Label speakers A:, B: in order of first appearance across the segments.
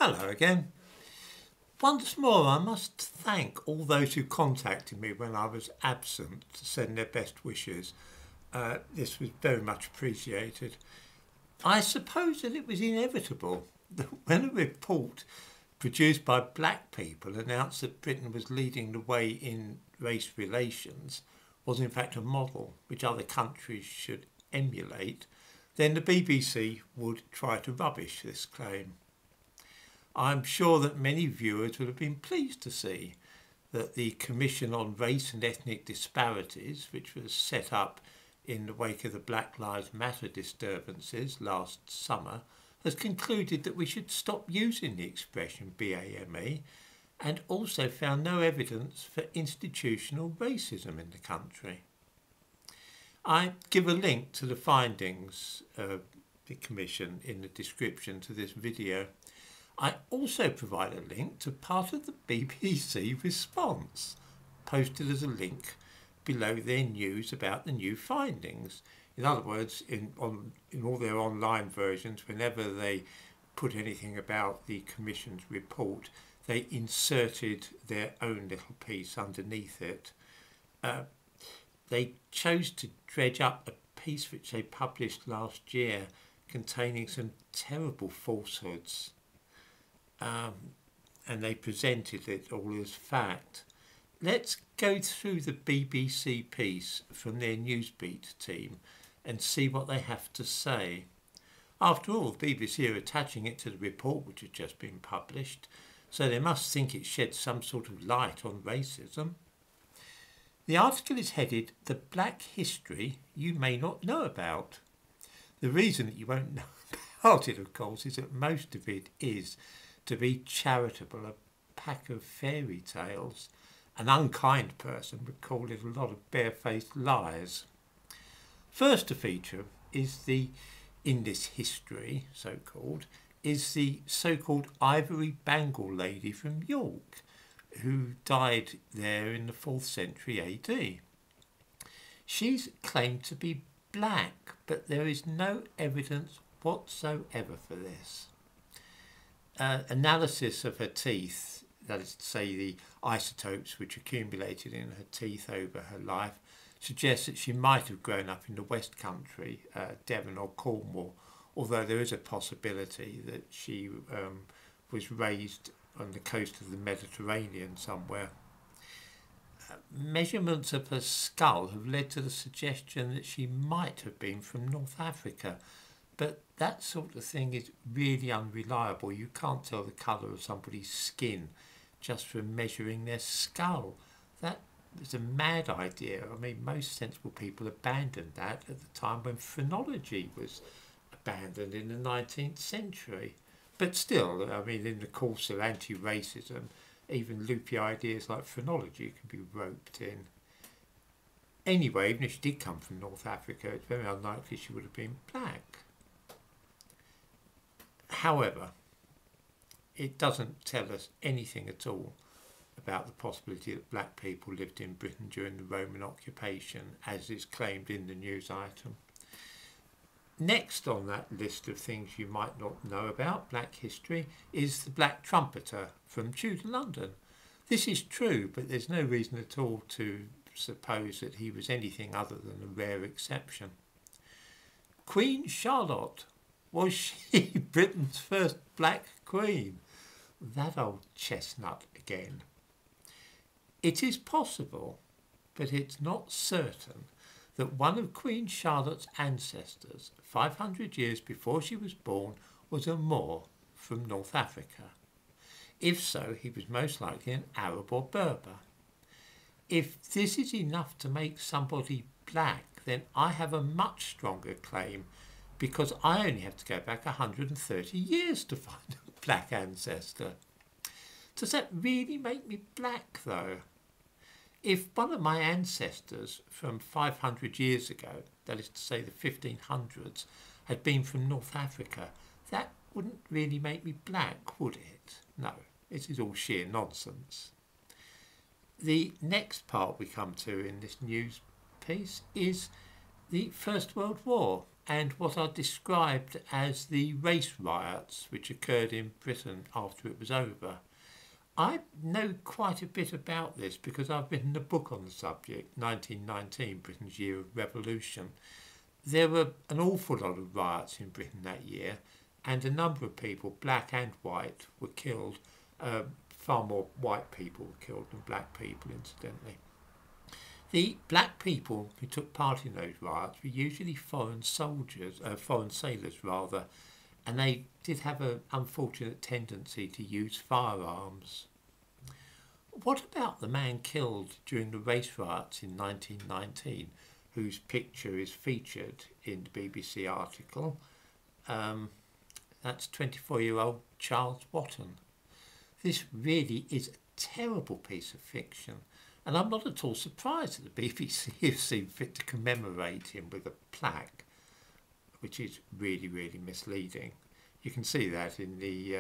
A: Hello again. Once more, I must thank all those who contacted me when I was absent to send their best wishes. This was very much appreciated. I suppose that it was inevitable that when a report produced by black people announced that Britain was leading the way in race relations was in fact a model which other countries should emulate, then the BBC would try to rubbish this claim. I'm sure that many viewers would have been pleased to see that the Commission on Race and Ethnic Disparities, which was set up in the wake of the Black Lives Matter disturbances last summer, has concluded that we should stop using the expression BAME and also found no evidence for institutional racism in the country. I give a link to the findings of the Commission in the description to this video. I also provide a link to part of the BBC response, posted as a link below their news about the new findings. In other words, in all their online versions, whenever they put anything about the Commission's report, they inserted their own little piece underneath it. They chose to dredge up a piece which they published last year containing some terrible falsehoods. And they presented it all as fact. Let's go through the BBC piece from their Newsbeat team and see what they have to say. After all, the BBC are attaching it to the report which has just been published, so they must think it sheds some sort of light on racism. The article is headed, "The Black History You May Not Know About." The reason that you won't know about it, of course, is that most of it is, to be charitable, a pack of fairy tales. An unkind person would call it a lot of barefaced lies. First to feature is in this history, so-called, is the so-called Ivory Bangle lady from York, who died there in the 4th century AD. She's claimed to be black, but there is no evidence whatsoever for this. Analysis of her teeth, that is to say the isotopes which accumulated in her teeth over her life, suggests that she might have grown up in the West Country, Devon or Cornwall, although there is a possibility that she was raised on the coast of the Mediterranean somewhere. Measurements of her skull have led to the suggestion that she might have been from North Africa, but that sort of thing is really unreliable. You can't tell the colour of somebody's skin just from measuring their skull. That is a mad idea. I mean, most sensible people abandoned that at the time when phrenology was abandoned in the 19th century. But still, I mean, in the course of anti-racism, even loopy ideas like phrenology can be roped in. Anyway, even if she did come from North Africa, it's very unlikely she would have been black. However, it doesn't tell us anything at all about the possibility that black people lived in Britain during the Roman occupation, as is claimed in the news item. Next on that list of things you might not know about black history is the Black Trumpeter from Tudor London. This is true, but there's no reason at all to suppose that he was anything other than a rare exception. Queen Charlotte. Was she Britain's first black queen? That old chestnut again. It is possible, but it's not certain, that one of Queen Charlotte's ancestors, 500 years before she was born, was a Moor from North Africa. If so, he was most likely an Arab or Berber. If this is enough to make somebody black, then I have a much stronger claim, because I only have to go back 130 years to find a black ancestor. Does that really make me black, though? If one of my ancestors from 500 years ago, that is to say the 1500s, had been from North Africa, that wouldn't really make me black, would it? No, it is all sheer nonsense. The next part we come to in this news piece is the First World War and what are described as the race riots which occurred in Britain after it was over. I know quite a bit about this because I've written a book on the subject, 1919, Britain's Year of Revolution. There were an awful lot of riots in Britain that year, and a number of people, black and white, were killed. Far more white people were killed than black people, incidentally. The black people who took part in those riots were usually foreign soldiers, foreign sailors rather, and they did have an unfortunate tendency to use firearms. What about the man killed during the race riots in 1919, whose picture is featured in the BBC article? That's 24-year-old Charles Wotton. This really is a terrible piece of fiction, and I'm not at all surprised that the BBC have seen fit to commemorate him with a plaque, which is really, really misleading. You can see that in the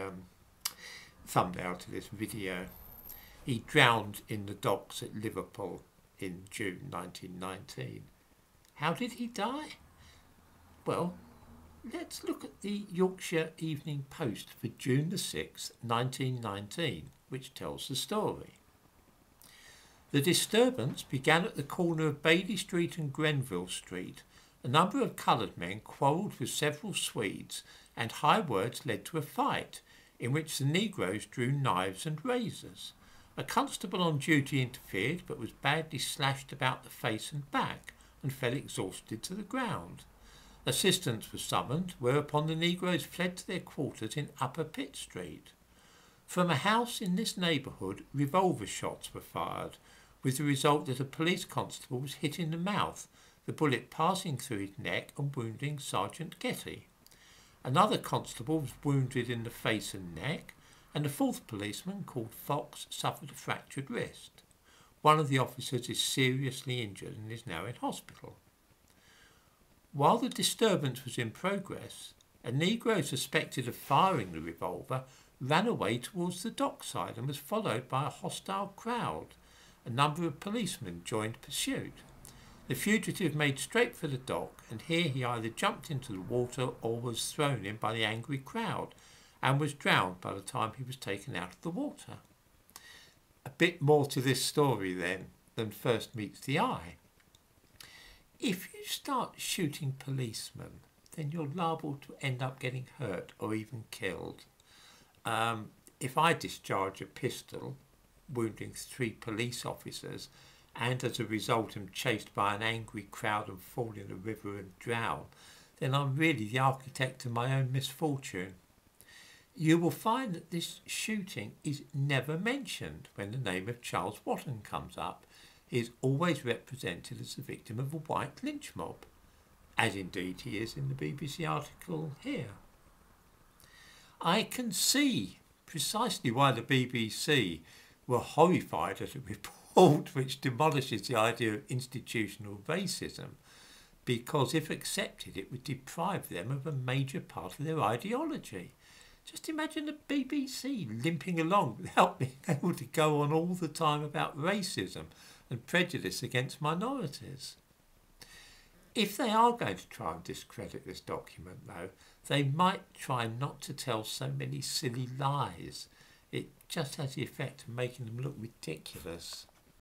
A: thumbnail to this video. He drowned in the docks at Liverpool in June 1919. How did he die? Well, let's look at the Yorkshire Evening Post for June the 6th, 1919, which tells the story. The disturbance began at the corner of Bailey Street and Grenville Street. A number of coloured men quarrelled with several Swedes, and high words led to a fight, in which the negroes drew knives and razors. A constable on duty interfered, but was badly slashed about the face and back, and fell exhausted to the ground. Assistance was summoned, whereupon the negroes fled to their quarters in Upper Pitt Street. From a house in this neighbourhood, revolver shots were fired, with the result that a police constable was hit in the mouth, the bullet passing through his neck and wounding Sergeant Getty. Another constable was wounded in the face and neck, and the fourth policeman, called Fox, suffered a fractured wrist. One of the officers is seriously injured and is now in hospital. While the disturbance was in progress, a negro suspected of firing the revolver ran away towards the dockside and was followed by a hostile crowd. A number of policemen joined pursuit. The fugitive made straight for the dock, and here he either jumped into the water or was thrown in by the angry crowd, and was drowned by the time he was taken out of the water. A bit more to this story then than first meets the eye. If you start shooting policemen, then you're liable to end up getting hurt or even killed. If I discharge a pistol, wounding 3 police officers, and as a result am chased by an angry crowd and fall in the river and drown, then I'm really the architect of my own misfortune. You will find that this shooting is never mentioned when the name of Charles Wotton comes up. He is always represented as the victim of a white lynch mob, as indeed he is in the BBC article here. I can see precisely why the BBC were horrified at a report which demolishes the idea of institutional racism, because if accepted it would deprive them of a major part of their ideology. Just imagine the BBC limping along without being able to go on all the time about racism and prejudice against minorities. If they are going to try and discredit this document, though, they might try not to tell so many silly lies. It just has the effect of making them look ridiculous.